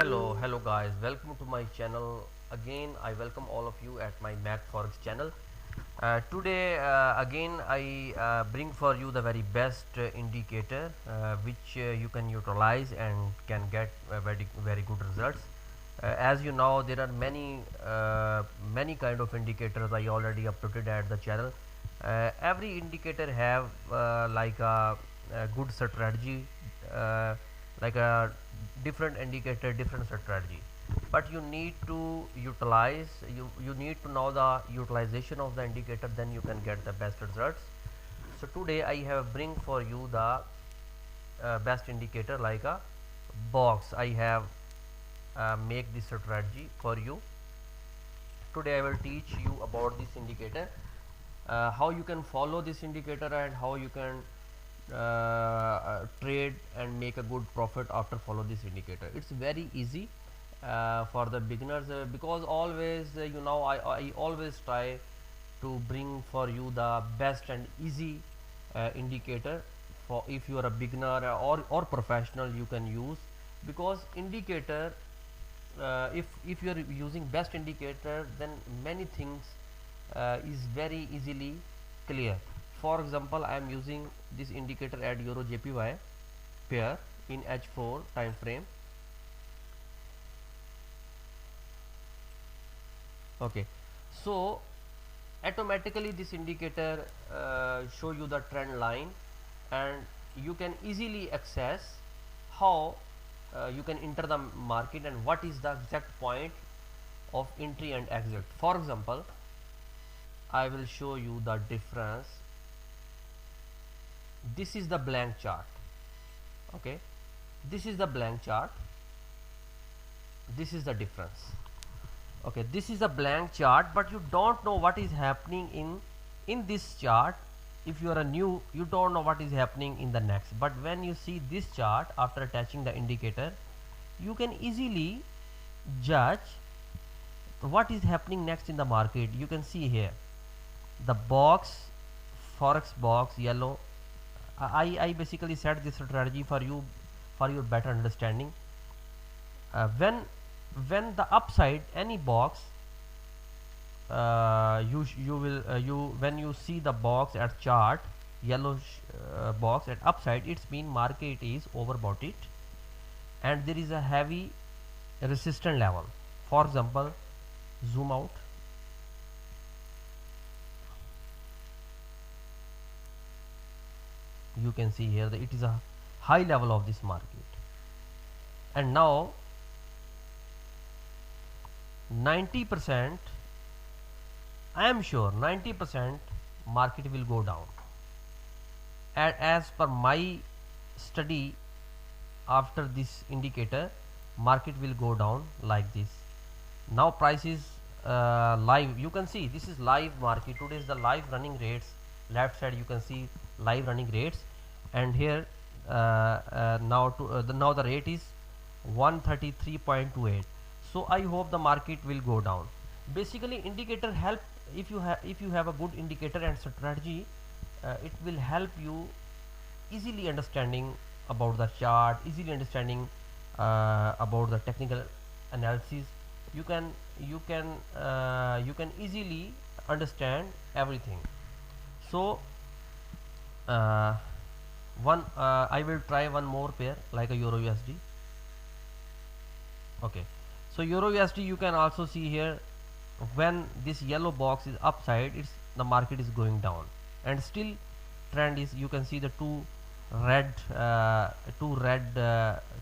Hello guys, welcome to my channel. Again, I welcome all of you at my Mac Forex channel. Today again I bring for you the very best indicator which you can utilize and can get very good results. As you know, there are many kind of indicators I already uploaded at the channel. Every indicator have a good strategy, like a different indicator, different strategy, but you need to utilize, you need to know the utilization of the indicator, then you can get the best results. So today I have bring for you the best indicator like a box. I have make this strategy for you. Today I will teach you about this indicator, how you can follow this indicator and how you can trade and make a good profit after follow this indicator. It's very easy for the beginners, because always I always try to bring for you the best and easy indicator for if you are a beginner or professional you can use, because indicator, if you are using best indicator, then many things is very easily clear. For example, I am using this indicator at Euro JPY pair in H4 time frame. Okay, so automatically this indicator show you the trend line, and you can easily access how you can enter the market and what is the exact point of entry and exit. For example, I will show you the difference. This is the blank chart. Okay, this is the blank chart, this is the difference. Okay, this is a blank chart, but you don't know what is happening in this chart. If you are a new, you don't know what is happening in the next, but when you see this chart after attaching the indicator, you can easily judge what is happening next in the market. You can see here the box, forex box yellow. I basically set this strategy for you for your better understanding. When the upside any box, when you see the box at chart yellow box at upside, it's mean market is overbought it and there is a heavy resistance level. For example, zoom out. You can see here that it is a high level of this market, and now 90%, I am sure 90% market will go down, and as per my study, after this indicator market will go down like this. Now price is live. You can see this is live market. Today is the live running rates. Left side you can see live running rates, and here now the rate is 133.28. so I hope the market will go down. Basically indicator help, if you have a good indicator and strategy, it will help you easily understanding about the chart, easily understanding about the technical analysis. You can easily understand everything. So I will try one more pair like a Euro USD. Okay, so Euro USD, you can also see here when this yellow box is upside, it's the market is going down, and still trend is, you can see the two red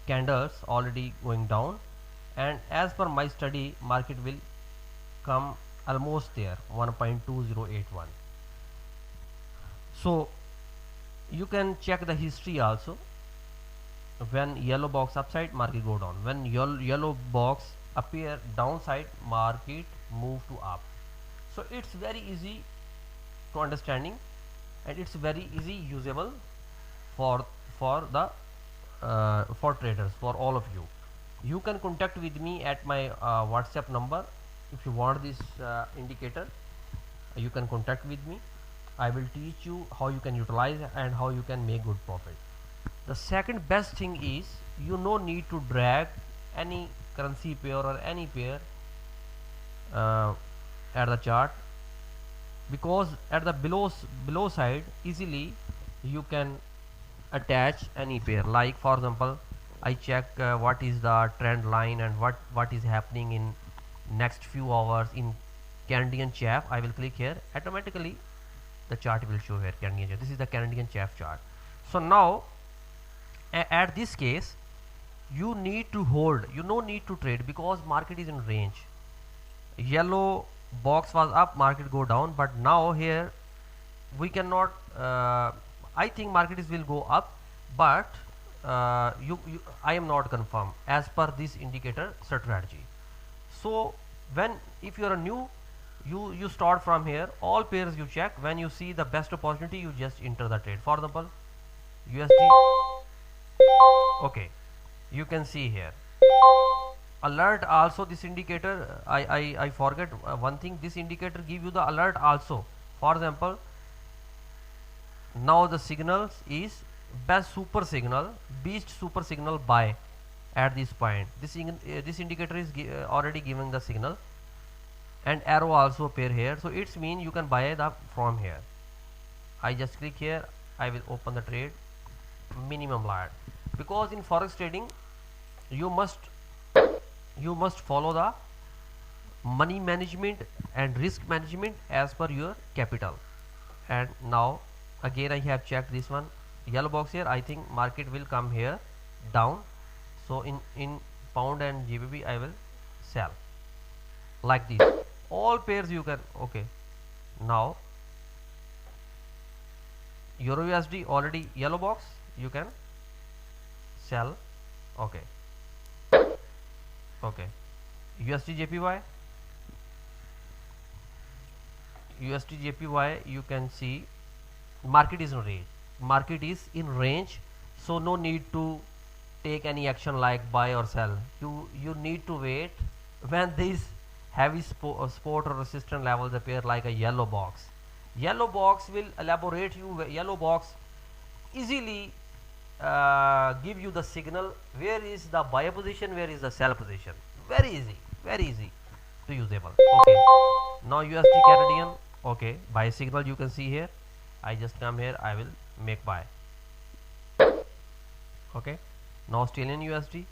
candles already going down, and as per my study market will come almost there 1.2081. so you can check the history also. When yellow box upside, market go down. When yellow box appear downside, market move to up. So it's very easy to understanding, and it's very easy usable for the for traders, for all of you. You can contact with me at my WhatsApp number. If you want this indicator, you can contact with me. I will teach you how you can utilize and how you can make good profit. The second best thing is, you no need to drag any currency pair or any pair at the chart, because at the below side easily you can attach any pair. Like for example, I check what is the trend line and what is happening in next few hours in Canadian chaff. I will click here, automatically the chart will show here Canadian chaff. This is the Canadian chaff chart. So now at this case you need to hold, you no need to trade because market is in range. Yellow box was up, market go down, but now here we cannot I think market is will go up, but I am not confirm as per this indicator strategy. So when if you are a new, you start from here, all pairs you check, when you see the best opportunity you just enter the trade. For example, USD, okay, you can see here alert also. This indicator I forget one thing, this indicator give you the alert also. For example, now the signals is best super signal, beast super signal buy at this point. This indicator is already giving the signal, and arrow also appear here, so it's mean you can buy the from here. I just click here, I will open the trade, minimum lot, because in forex trading you must follow the money management and risk management as per your capital. And now again I have checked this one, yellow box here, I think market will come here down, so in pound and GBP I will sell like this. All pairs you can, okay, now Euro USD already yellow box, you can sell, okay, okay. USD JPY you can see market is in range, so no need to take any action like buy or sell. You need to wait when these heavy support or resistance levels appear, like a yellow box. Yellow box will elaborate you, yellow box easily give you the signal where is the buy position, where is the sell position. Very easy to usable. Okay, now USD Canadian, okay, buy signal you can see here. I just come here, I will make buy. Okay, now Australian USD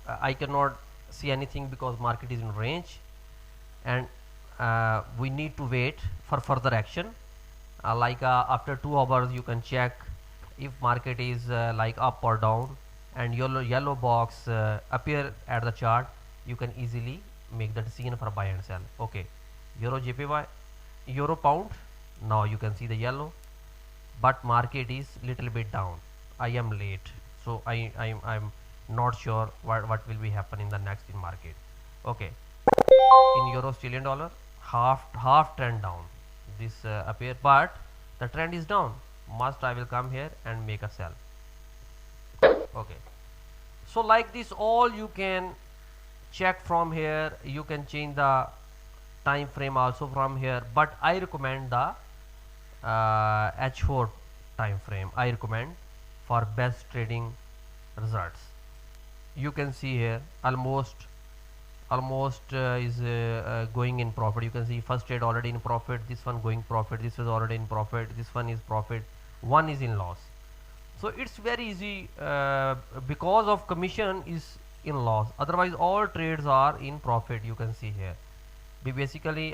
I cannot see anything because market is in range, and we need to wait for further action. Like after 2 hours you can check if market is like up or down, and yellow box appear at the chart, you can easily make the decision for buy and sell. Okay, Euro JPY, Euro pound, now you can see the yellow, but market is little bit down. I am late, so I'm not sure what will be happen in the next in market. Okay, in Euro Australian dollar, half trend down, this appear, but the trend is down, must I will come here and make a sell. Okay, so like this all you can check from here. You can change the time frame also from here, but I recommend the H4 time frame. I recommend for best trading results. You can see here almost is going in profit. You can see first trade already in profit, this one going profit, this is already in profit, this one is profit, one is in loss. So it's very easy because of commission is in loss, otherwise all trades are in profit. You can see here basically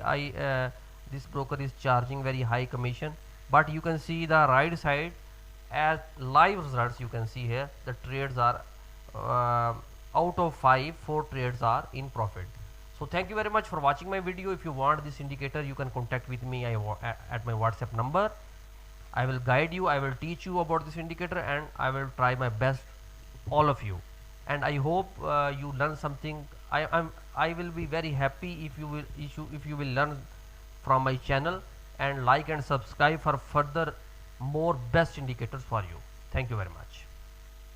this broker is charging very high commission, but you can see the right side as live results. You can see here the trades are out of 5, 4 trades are in profit. So thank you very much for watching my video. If you want this indicator, you can contact with me at my WhatsApp number. I will guide you, I will teach you about this indicator, and I will try my best, all of you. And I hope you learn something. I will be very happy if you will learn from my channel, and like and subscribe for further more best indicators for you. Thank you very much.